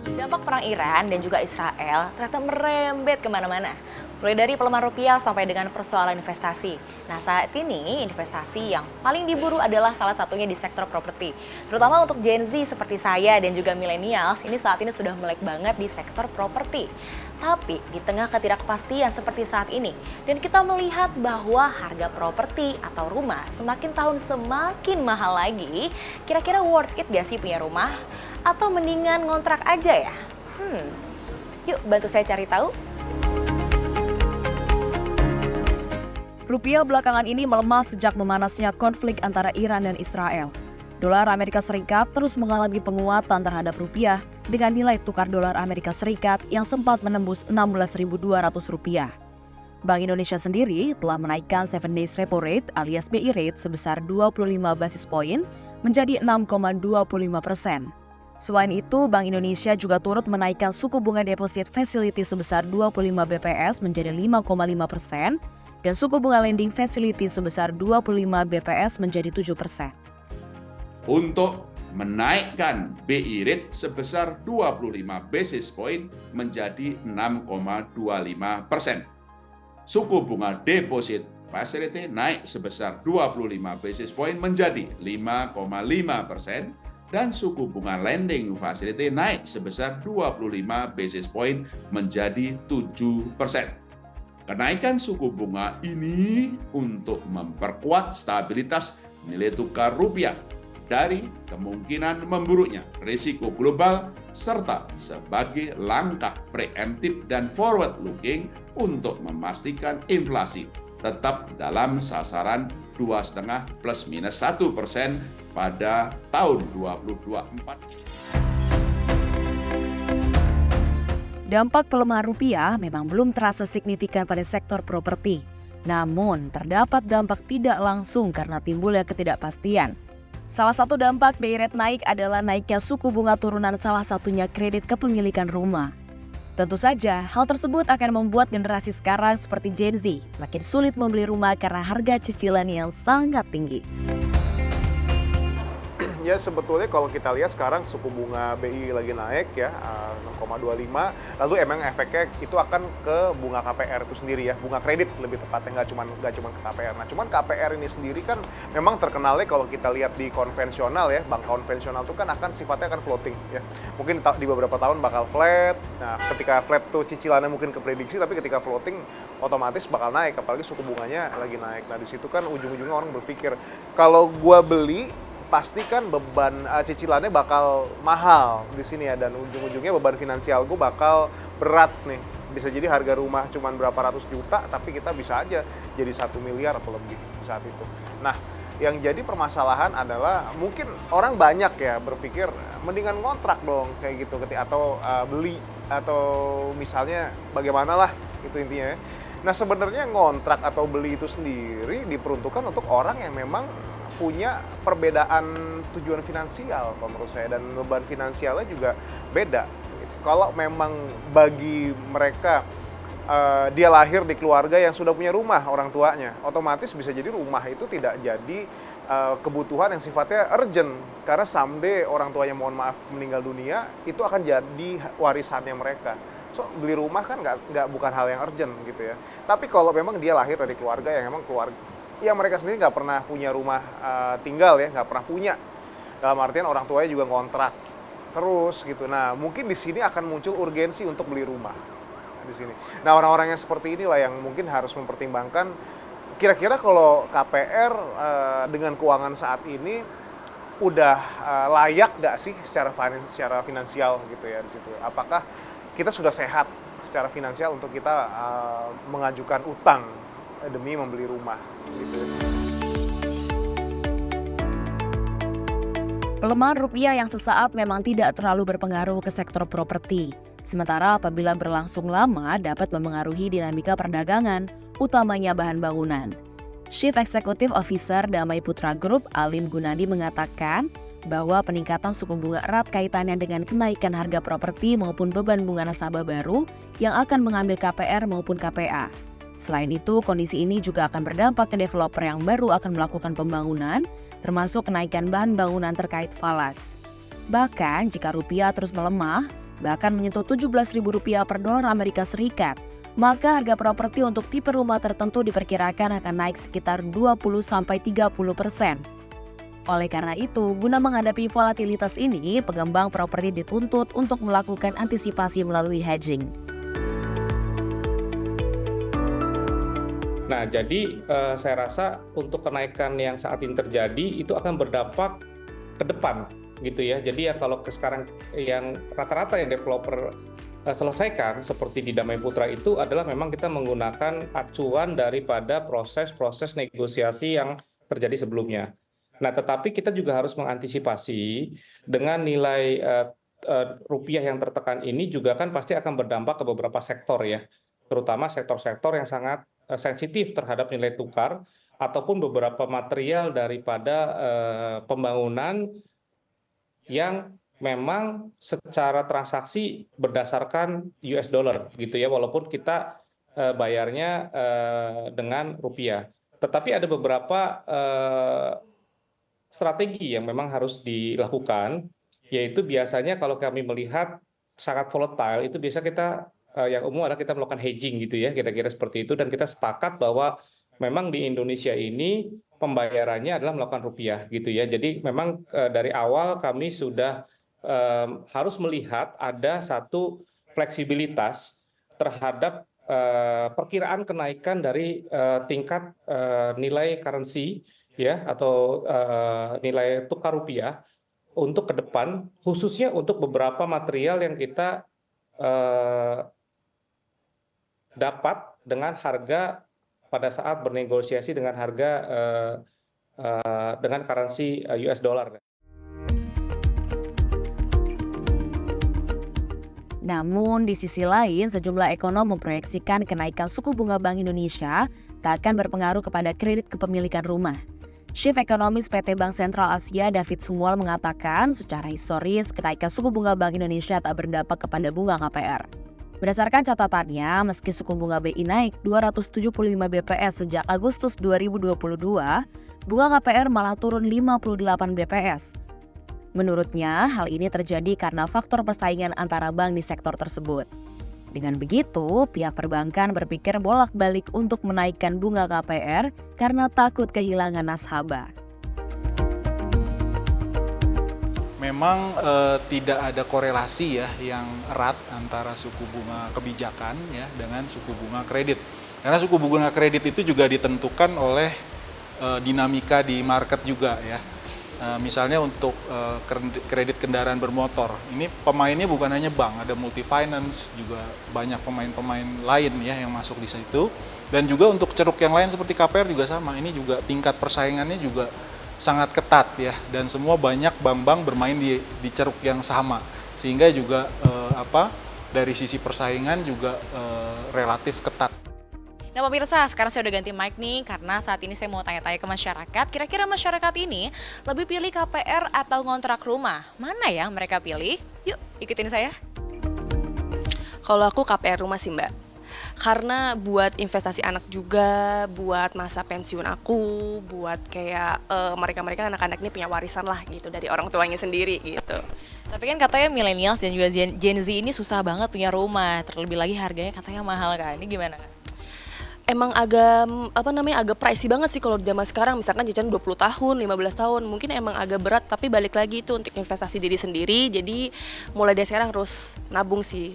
Dampak perang Iran dan juga Israel ternyata merembet kemana-mana. Mulai dari pelemahan rupiah sampai dengan persoalan investasi. Nah saat ini investasi yang paling diburu adalah salah satunya di sektor properti. Terutama untuk Gen Z seperti saya dan juga millennials, ini saat ini sudah melek banget di sektor properti. Tapi di tengah ketidakpastian seperti saat ini, dan kita melihat bahwa harga properti atau rumah semakin tahun semakin mahal lagi, kira-kira worth it gak sih punya rumah? Atau mendingan ngontrak aja ya? Yuk bantu saya cari tahu. Rupiah belakangan ini melemah sejak memanasnya konflik antara Iran dan Israel. Dolar Amerika Serikat terus mengalami penguatan terhadap rupiah dengan nilai tukar dolar Amerika Serikat yang sempat menembus Rp16.200. Bank Indonesia sendiri telah menaikkan 7 days repo rate alias BI rate sebesar 25 basis poin menjadi 6,25%. Selain itu, Bank Indonesia juga turut menaikkan suku bunga deposit facility sebesar 25 BPS menjadi 5,5% dan suku bunga lending facility sebesar 25 BPS menjadi 7%. Untuk menaikkan BI rate sebesar 25 basis point menjadi 6,25%. Suku bunga deposit facility naik sebesar 25 basis point menjadi 5,5% dan suku bunga lending facility naik sebesar 25 basis point menjadi 7%. Kenaikan suku bunga ini untuk memperkuat stabilitas nilai tukar rupiah dari kemungkinan memburuknya risiko global serta sebagai langkah preemptif dan forward looking untuk memastikan inflasi tetap dalam sasaran 2,5 plus minus 1% pada tahun 2024. Dampak pelemahan rupiah memang belum terasa signifikan pada sektor properti. Namun, terdapat dampak tidak langsung karena timbulnya ketidakpastian. Salah satu dampak BI rate naik adalah naiknya suku bunga turunan salah satunya kredit kepemilikan rumah. Tentu saja, hal tersebut akan membuat generasi sekarang seperti Gen Z makin sulit membeli rumah karena harga cicilan yang sangat tinggi. Ya sebetulnya kalau kita lihat sekarang suku bunga BI lagi naik ya 6,25, lalu emang efeknya itu akan ke bunga KPR itu sendiri ya, bunga kredit lebih tepatnya, nggak cuma ke KPR. Nah cuman KPR ini sendiri kan memang terkenalnya kalau kita lihat di konvensional ya, bank konvensional itu kan akan sifatnya akan floating ya, mungkin di beberapa tahun bakal flat. Nah ketika flat tuh cicilannya mungkin keprediksi, tapi ketika floating otomatis bakal naik, apalagi suku bunganya lagi naik. Nah di situ kan ujung-ujungnya orang berpikir kalau gua beli pasti kan beban cicilannya bakal mahal di sini ya, dan ujung-ujungnya beban finansial gue bakal berat nih. Bisa jadi harga rumah cuma berapa ratus juta, tapi kita bisa aja jadi 1 miliar atau lebih saat itu. Nah, yang jadi permasalahan adalah mungkin orang banyak ya berpikir mendingan ngontrak dong kayak gitu, atau beli, atau misalnya bagaimana lah itu intinya ya. Nah sebenarnya ngontrak atau beli itu sendiri diperuntukkan untuk orang yang memang punya perbedaan tujuan finansial kalau menurut saya, dan beban finansialnya juga beda. Kalau memang bagi mereka dia lahir di keluarga yang sudah punya rumah orang tuanya, otomatis bisa jadi rumah itu tidak jadi kebutuhan yang sifatnya urgent, karena someday orang tuanya mohon maaf meninggal dunia, itu akan jadi warisannya mereka. So beli rumah kan bukan hal yang urgent gitu ya. Tapi kalau memang dia lahir dari keluarga yang memang ya mereka sendiri nggak pernah punya rumah tinggal ya, nggak pernah punya. Dalam artian orang tuanya juga ngontrak terus gitu. Nah mungkin di sini akan muncul urgensi untuk beli rumah di sini. Nah orang-orang yang seperti inilah yang mungkin harus mempertimbangkan kira-kira kalau KPR dengan keuangan saat ini udah layak nggak sih secara finansial gitu ya di situ. Apakah kita sudah sehat secara finansial untuk kita mengajukan utang demi membeli rumah gitu. Pelemahan rupiah yang sesaat memang tidak terlalu berpengaruh ke sektor properti. Sementara apabila berlangsung lama dapat memengaruhi dinamika perdagangan, utamanya bahan bangunan. Chief Executive Officer Damai Putra Group Alim Gunadi mengatakan bahwa peningkatan suku bunga erat kaitannya dengan kenaikan harga properti maupun beban bunga nasabah baru yang akan mengambil KPR maupun KPA. Selain itu, kondisi ini juga akan berdampak ke developer yang baru akan melakukan pembangunan, termasuk kenaikan bahan bangunan terkait falas. Bahkan, jika rupiah terus melemah, bahkan menyentuh Rp17.000 per dolar Amerika Serikat, maka harga properti untuk tipe rumah tertentu diperkirakan akan naik sekitar 20-30%. Oleh karena itu, guna menghadapi volatilitas ini, pengembang properti dituntut untuk melakukan antisipasi melalui hedging. Nah, jadi saya rasa untuk kenaikan yang saat ini terjadi itu akan berdampak ke depan gitu ya. Jadi ya kalau sekarang yang rata-rata yang developer selesaikan seperti di Damai Putra itu adalah memang kita menggunakan acuan daripada proses-proses negosiasi yang terjadi sebelumnya. Nah, tetapi kita juga harus mengantisipasi dengan nilai rupiah yang tertekan ini juga kan pasti akan berdampak ke beberapa sektor ya, terutama sektor-sektor yang sangat sensitif terhadap nilai tukar ataupun beberapa material daripada pembangunan yang memang secara transaksi berdasarkan US dollar gitu ya, walaupun kita bayarnya dengan rupiah. Tetapi ada beberapa strategi yang memang harus dilakukan, yaitu biasanya kalau kami melihat sangat volatile itu biasa kita yang umum adalah kita melakukan hedging gitu ya, kira-kira seperti itu, dan kita sepakat bahwa memang di Indonesia ini pembayarannya adalah melakukan rupiah gitu ya. Jadi memang dari awal kami sudah harus melihat ada satu fleksibilitas terhadap perkiraan kenaikan dari tingkat nilai currency ya atau nilai tukar rupiah untuk ke depan, khususnya untuk beberapa material yang kita dapat dengan harga pada saat bernegosiasi dengan harga dengan currency US dollar. Namun, di sisi lain, sejumlah ekonom memproyeksikan kenaikan suku bunga Bank Indonesia tak akan berpengaruh kepada kredit kepemilikan rumah. Chief Ekonomis PT Bank Sentral Asia David Sumual mengatakan secara historis kenaikan suku bunga Bank Indonesia tak berdampak kepada bunga KPR. Berdasarkan catatannya, meski suku bunga BI naik 275 BPS sejak Agustus 2022, bunga KPR malah turun 58 BPS. Menurutnya, hal ini terjadi karena faktor persaingan antara bank di sektor tersebut. Dengan begitu, pihak perbankan berpikir bolak-balik untuk menaikkan bunga KPR karena takut kehilangan nasabah. Memang tidak ada korelasi ya yang erat antara suku bunga kebijakan ya dengan suku bunga kredit. Karena suku bunga kredit itu juga ditentukan oleh dinamika di market juga ya. Misalnya untuk kredit kendaraan bermotor, ini pemainnya bukan hanya bank, ada multi finance, juga banyak pemain-pemain lain ya yang masuk di situ. Dan juga untuk ceruk yang lain seperti KPR juga sama, ini juga tingkat persaingannya juga sangat ketat ya, dan semua banyak bank-bank bermain di ceruk yang sama, sehingga juga dari sisi persaingan juga relatif ketat. Nah pemirsa, sekarang saya udah ganti mic nih karena saat ini saya mau tanya-tanya ke masyarakat. Kira-kira masyarakat ini lebih pilih KPR atau ngontrak rumah? Mana yang mereka pilih? Yuk ikutin saya. Kalau aku KPR rumah sih Mbak. Karena buat investasi anak juga, buat masa pensiun aku, buat kayak mereka-mereka anak-anak ini punya warisan lah gitu dari orang tuanya sendiri gitu. Tapi kan katanya millennials dan juga Gen Z ini susah banget punya rumah. Terlebih lagi harganya katanya mahal kan. Ini gimana kan? Emang agak pricey banget sih kalau zaman sekarang, misalkan jajan 20 tahun, 15 tahun, mungkin emang agak berat, tapi balik lagi itu untuk investasi diri sendiri, jadi mulai dari sekarang harus nabung sih,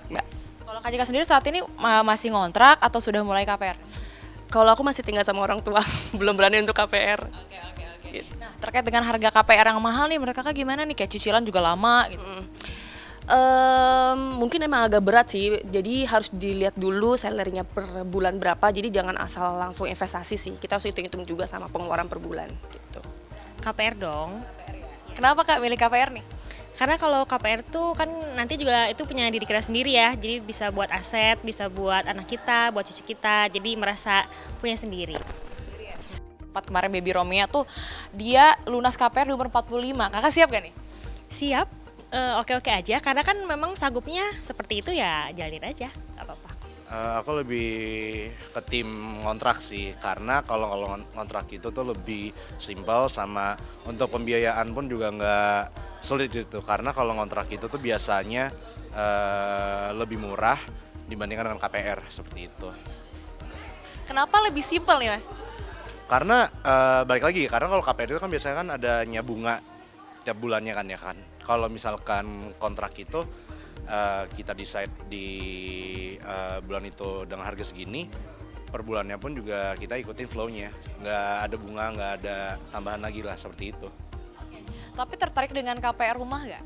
Mbak. Kalau Kak Jika sendiri saat ini masih ngontrak atau sudah mulai KPR? Kalau aku masih tinggal sama orang tua, belum berani untuk KPR. Oke. Nah terkait dengan harga KPR yang mahal nih, mereka gimana nih? Kayak cicilan juga lama gitu. Mungkin emang agak berat sih, jadi harus dilihat dulu salary-nya per bulan berapa, jadi jangan asal langsung investasi sih, kita harus hitung-hitung juga sama pengeluaran per bulan gitu. KPR dong. Kenapa Kak milih KPR nih? Karena kalau KPR tuh kan nanti juga itu punya diri kita sendiri ya, jadi bisa buat aset, bisa buat anak kita, buat cucu kita, jadi merasa punya sendiri. Kemarin Baby Romea tuh dia lunas KPR di umur 45, kakak siap gak nih? Siap, oke-oke aja, karena kan memang sagupnya seperti itu ya, jalanin aja, gak apa-apa. Aku lebih ke tim ngontrak sih, karena kalau ngontrak itu tuh lebih simpel, sama untuk pembiayaan pun juga nggak sulit itu karena kalau ngontrak itu tuh biasanya lebih murah dibandingkan dengan KPR seperti itu. Kenapa lebih simpel nih Mas? Karena balik lagi, karena kalau KPR itu kan biasanya kan adanya bunga tiap bulannya kan ya kan. Kalau misalkan kontrak itu kita decide di bulan itu dengan harga segini, per bulannya pun juga kita ikutin flow-nya. Nggak ada bunga, nggak ada tambahan lagi lah seperti itu. Tapi tertarik dengan KPR rumah nggak?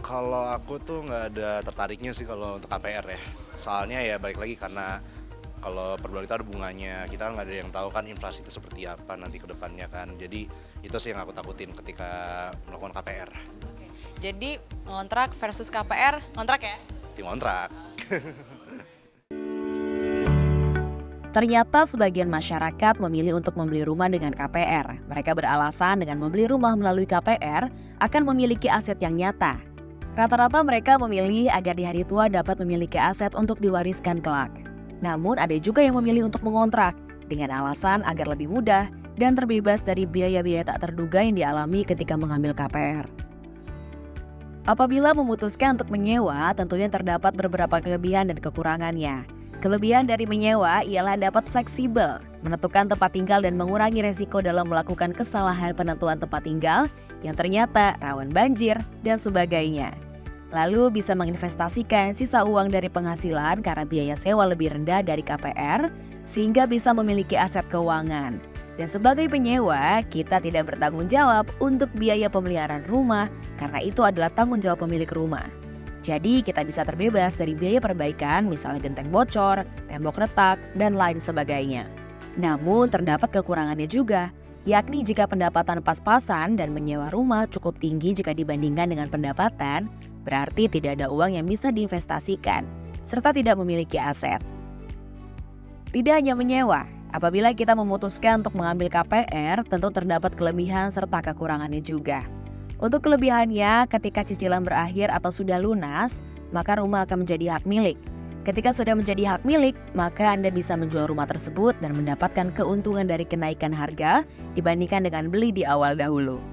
Kalau aku tuh nggak ada tertariknya sih kalau untuk KPR ya. Soalnya ya balik lagi karena kalau per bulan itu ada bunganya, kita kan nggak ada yang tahu kan inflasi itu seperti apa nanti ke depannya kan. Jadi itu sih yang aku takutin ketika melakukan KPR. Oke. Jadi ngontrak versus KPR, ngontrak ya? Tim kontrak. Ternyata sebagian masyarakat memilih untuk membeli rumah dengan KPR. Mereka beralasan dengan membeli rumah melalui KPR akan memiliki aset yang nyata. Rata-rata mereka memilih agar di hari tua dapat memiliki aset untuk diwariskan kelak. Namun ada juga yang memilih untuk mengontrak dengan alasan agar lebih mudah dan terbebas dari biaya-biaya tak terduga yang dialami ketika mengambil KPR. Apabila memutuskan untuk menyewa, tentunya terdapat beberapa kelebihan dan kekurangannya. Kelebihan dari menyewa ialah dapat fleksibel, menentukan tempat tinggal dan mengurangi resiko dalam melakukan kesalahan penentuan tempat tinggal yang ternyata rawan banjir dan sebagainya. Lalu bisa menginvestasikan sisa uang dari penghasilan karena biaya sewa lebih rendah dari KPR, sehingga bisa memiliki aset keuangan. Dan sebagai penyewa, kita tidak bertanggung jawab untuk biaya pemeliharaan rumah karena itu adalah tanggung jawab pemilik rumah. Jadi kita bisa terbebas dari biaya perbaikan misalnya genteng bocor, tembok retak, dan lain sebagainya. Namun terdapat kekurangannya juga, yakni jika pendapatan pas-pasan dan menyewa rumah cukup tinggi jika dibandingkan dengan pendapatan, berarti tidak ada uang yang bisa diinvestasikan, serta tidak memiliki aset. Tidak hanya menyewa, apabila kita memutuskan untuk mengambil KPR, tentu terdapat kelebihan serta kekurangannya juga. Untuk kelebihannya, ketika cicilan berakhir atau sudah lunas, maka rumah akan menjadi hak milik. Ketika sudah menjadi hak milik, maka Anda bisa menjual rumah tersebut dan mendapatkan keuntungan dari kenaikan harga dibandingkan dengan beli di awal dahulu.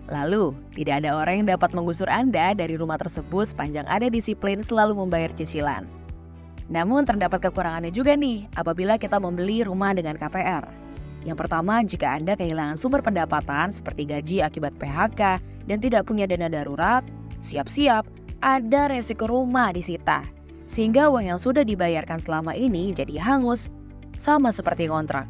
Lalu, tidak ada orang yang dapat menggusur Anda dari rumah tersebut sepanjang Anda disiplin selalu membayar cicilan. Namun terdapat kekurangannya juga nih apabila kita membeli rumah dengan KPR. Yang pertama, jika Anda kehilangan sumber pendapatan seperti gaji akibat PHK dan tidak punya dana darurat, siap-siap ada resiko rumah disita. Sehingga uang yang sudah dibayarkan selama ini jadi hangus, sama seperti kontrak.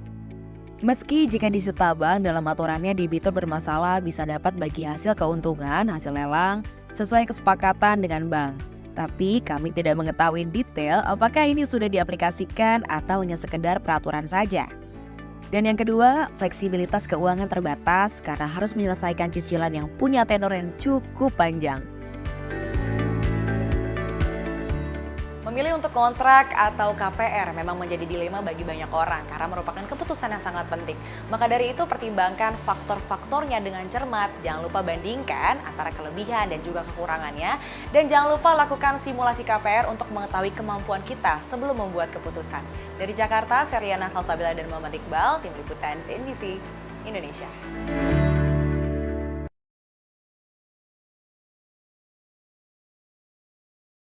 Meski jika disita bank dalam aturannya debitur bermasalah bisa dapat bagi hasil keuntungan hasil lelang sesuai kesepakatan dengan bank. Tapi kami tidak mengetahui detail apakah ini sudah diaplikasikan atau hanya sekedar peraturan saja. Dan yang kedua, fleksibilitas keuangan terbatas karena harus menyelesaikan cicilan yang punya tenor yang cukup panjang. Memilih untuk kontrak atau KPR memang menjadi dilema bagi banyak orang karena merupakan keputusan yang sangat penting. Maka dari itu pertimbangkan faktor-faktornya dengan cermat, jangan lupa bandingkan antara kelebihan dan juga kekurangannya, dan jangan lupa lakukan simulasi KPR untuk mengetahui kemampuan kita sebelum membuat keputusan. Dari Jakarta, Seriana Salsabila dan Muhammad Iqbal, Tim Liputan CNBC Indonesia.